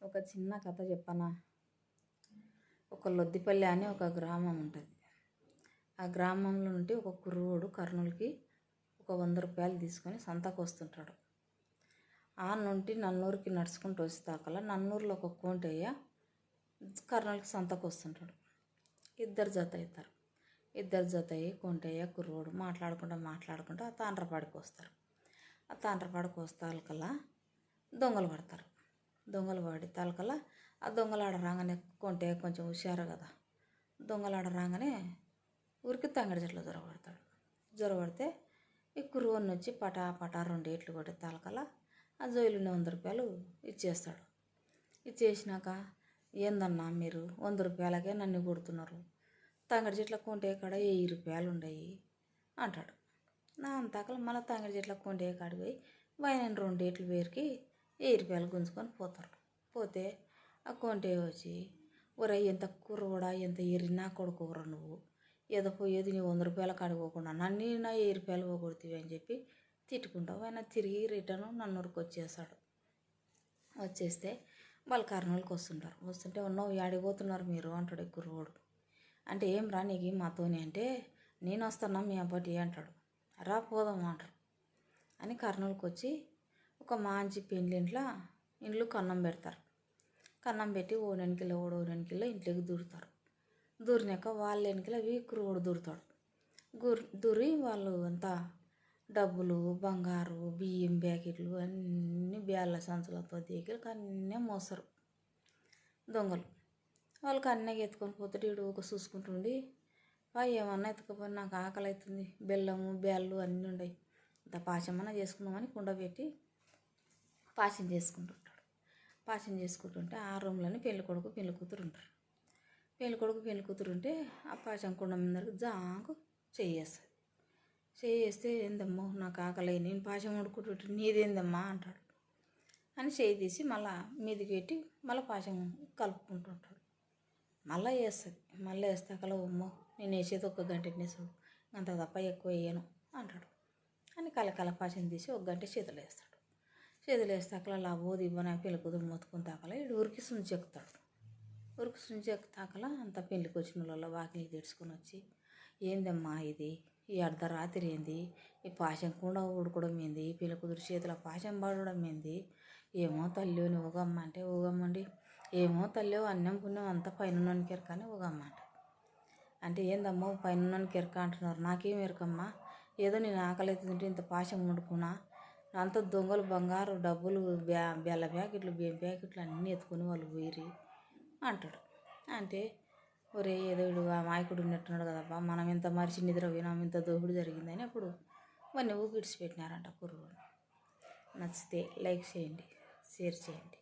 ఒక చిన్న కథ చెప్పనా. ఒక లొద్దిపల్లి అని ఒక గ్రామం ఉంటుంది. ఆ గ్రామంలో నుండి ఒక కుర్రోడు కర్నూలుకి ఒక 100 రూపాయలు తీసుకొని సంతకు వస్తుంటాడు. ఆ నుండి నన్నూరుకి నడుచుకుంటూ వచ్చేదాకలా నన్నూరులో ఒక కోంటయ్య కర్నూలుకి సంతకు వస్తుంటాడు. ఇద్దరు జత అవుతారు. ఇద్దరు జత అయ్యి కోంటయ్య కుర్రోడు మాట్లాడుకుంటూ ఆ తాండ్రపాడికి వస్తారు. ఆ తాండ్రపాడికి వస్తాకల్లా దొంగలు పడతారు. దొంగలు పడి తాలకల్లా ఆ దొంగలాడ రాగానే కొంటే కొంచెం హుషారు కదా. దొంగలాడ రాగానే ఊరికి తంగడి చెట్లు జొరబడితే ఈ కురువన్ని వచ్చి పటా 2 ఏట్లు కొట్టి తాలకల్లా ఆ జోయిలున్న 100 రూపాయలు ఇచ్చేస్తాడు. ఇచ్చేసినాక, ఏందన్నా మీరు 100 రూపాయలకే నన్ను కొడుతున్నారు, తంగడి చెట్ల కొంటే కాడ 1000 రూపాయలు ఉండయి అంటాడు. నా అంతాకలు మళ్ళీ తంగడి చెట్ల కొంటే కాడికి పోయి వైన 2 ఏట్లు పేరుకి 1000 రూపాయలు గుంజుకొని పోతారు. పోతే ఆ కొంటే వచ్చి, ఒరే ఎంత కుర్రోడా, ఎంత ఎరినా కొడుకోరా నువ్వు, ఏదో పోయేది నీ 100 రూపాయల కాడిపోకుండా నన్ను నా 1000 రూపాయలు పోగొడుతుంది అని చెప్పి తిట్టుకుంటావు. ఆయన తిరిగి రిటర్న్ నన్నూరుకు వచ్చేస్తాడు. వచ్చేస్తే వాళ్ళు కర్నూలుకి వస్తుంటే ఉన్నావు ఆడిపోతున్నారు మీరు అంటాడు ఈ కుర్రోడు. అంటే ఏం రా నీకు మాతోని అంటే, నేను వస్తున్నా మీ అబ్బాటి అంటాడు. రా పోదాం అంటారు. అని కర్నూలుకి వచ్చి ఒక మంచి ఇండ్లు కన్నం పెడతారు. కన్నం పెట్టి ఓడెనికిలో ఇంట్లోకి దూరుతారు. దూరినాక వాళ్ళ వెనకలో కుర్రోడు దూరుతాడు. దూరి వాళ్ళు అంతా డబ్బులు, బంగారు, బియ్యం ప్యాకెట్లు అన్నీ బ్యాళ్ళ సంచులతో దిగి అన్నీ మోస్తారు దొంగలు. వాళ్ళకి అన్నీ ఎత్తుకొని పోతే వీడు ఒక చూసుకుంటుండి, ఏమన్నా ఎత్తుకపోయి నాకు ఆకలి అవుతుంది, బెల్లము బ్యాళ్ళు అన్నీ ఉన్నాయి, అంత పాశమన్నా చేసుకుందామని కుండ పెట్టి పాశం చేసుకుంటుంటాడు. పాశం చేసుకుంటుంటే ఆ రూమ్లోనే పెళ్లి కొడుకు పెళ్లి కూతురు ఉంటారు. పెళ్లి కొడుకు పెళ్లి కూతురు ఉంటే ఆ పాశం కుండ ముందరకు జాంకు చేయేస్తుంది. చేస్తే, ఏందమ్మో నాకు ఆకలి, నేను పాశం వండుకుంటుంటే నీదేందమ్మా అంటాడు. అని చేయి తీసి మళ్ళీ మీదికి పెట్టి మళ్ళీ పాశం కలుపుకుంటుంటాడు. మళ్ళీ వేస్తుంది. మళ్ళీ వేస్తాకలా ఉమ్మో నేను వేసేది 1 గంట వేసాడు, అంత తప్ప ఎక్కువ వేయను అంటాడు. అని కలకల పాశం తీసి 1 గంట చేతులు వేస్తాడు. చేతులు వేస్తాకలా లాబోది ఇవ్వన పెళ్లి కూతురు మొత్తుకుని తాకలా ఇటు ఊరికి సుంచి ఎక్కుతాడు. ఊరికి సుంచి ఎక్కుతాకలా అంత పెళ్లికి వచ్చిన వాళ్ళ వాకిలికి తెడుచుకొని వచ్చి, ఏందమ్మా ఇది, ఈ అర్ధరాత్రి ఏంది, ఈ పాశం కుండ ఊడుకోవడం ఏంది, పెళ్లి కూతురు చేతుల పాశం పడడం ఏంది, ఏమో తల్లి అని ఊగమ్మ అంటే ఊగమ్మండి, ఏమో తల్లి అన్నం పుణ్యం అంతా పైన కెరకని ఊగమ్మ అంటే ఏందమ్మో పైన కెరక అంటున్నారు, నాకేం ఎరకమ్మా, ఏదో నేను ఆకలి అవుతుంటే ఇంత పాశం వండుకున్నా, అంత దొంగలు బంగారు డబ్బులు బెల్ల ప్యాకెట్లు బియ్యం ప్యాకెట్లు అన్నీ ఎత్తుకొని వాళ్ళు పోయిరి అంటాడు. అంటే ఒరే ఏదో ఆ మాయకుడు ఉన్నట్టున్నాడు కదబ్బా, మనం ఇంత మరిచి నిద్ర పోయినాం, ఇంత దోపిడి జరిగిందని అప్పుడు ఇవన్నీ ఊగిడిచిపెట్టినారంట కుర్రోడు. నచ్చితే లైక్ చేయండి, షేర్ చేయండి.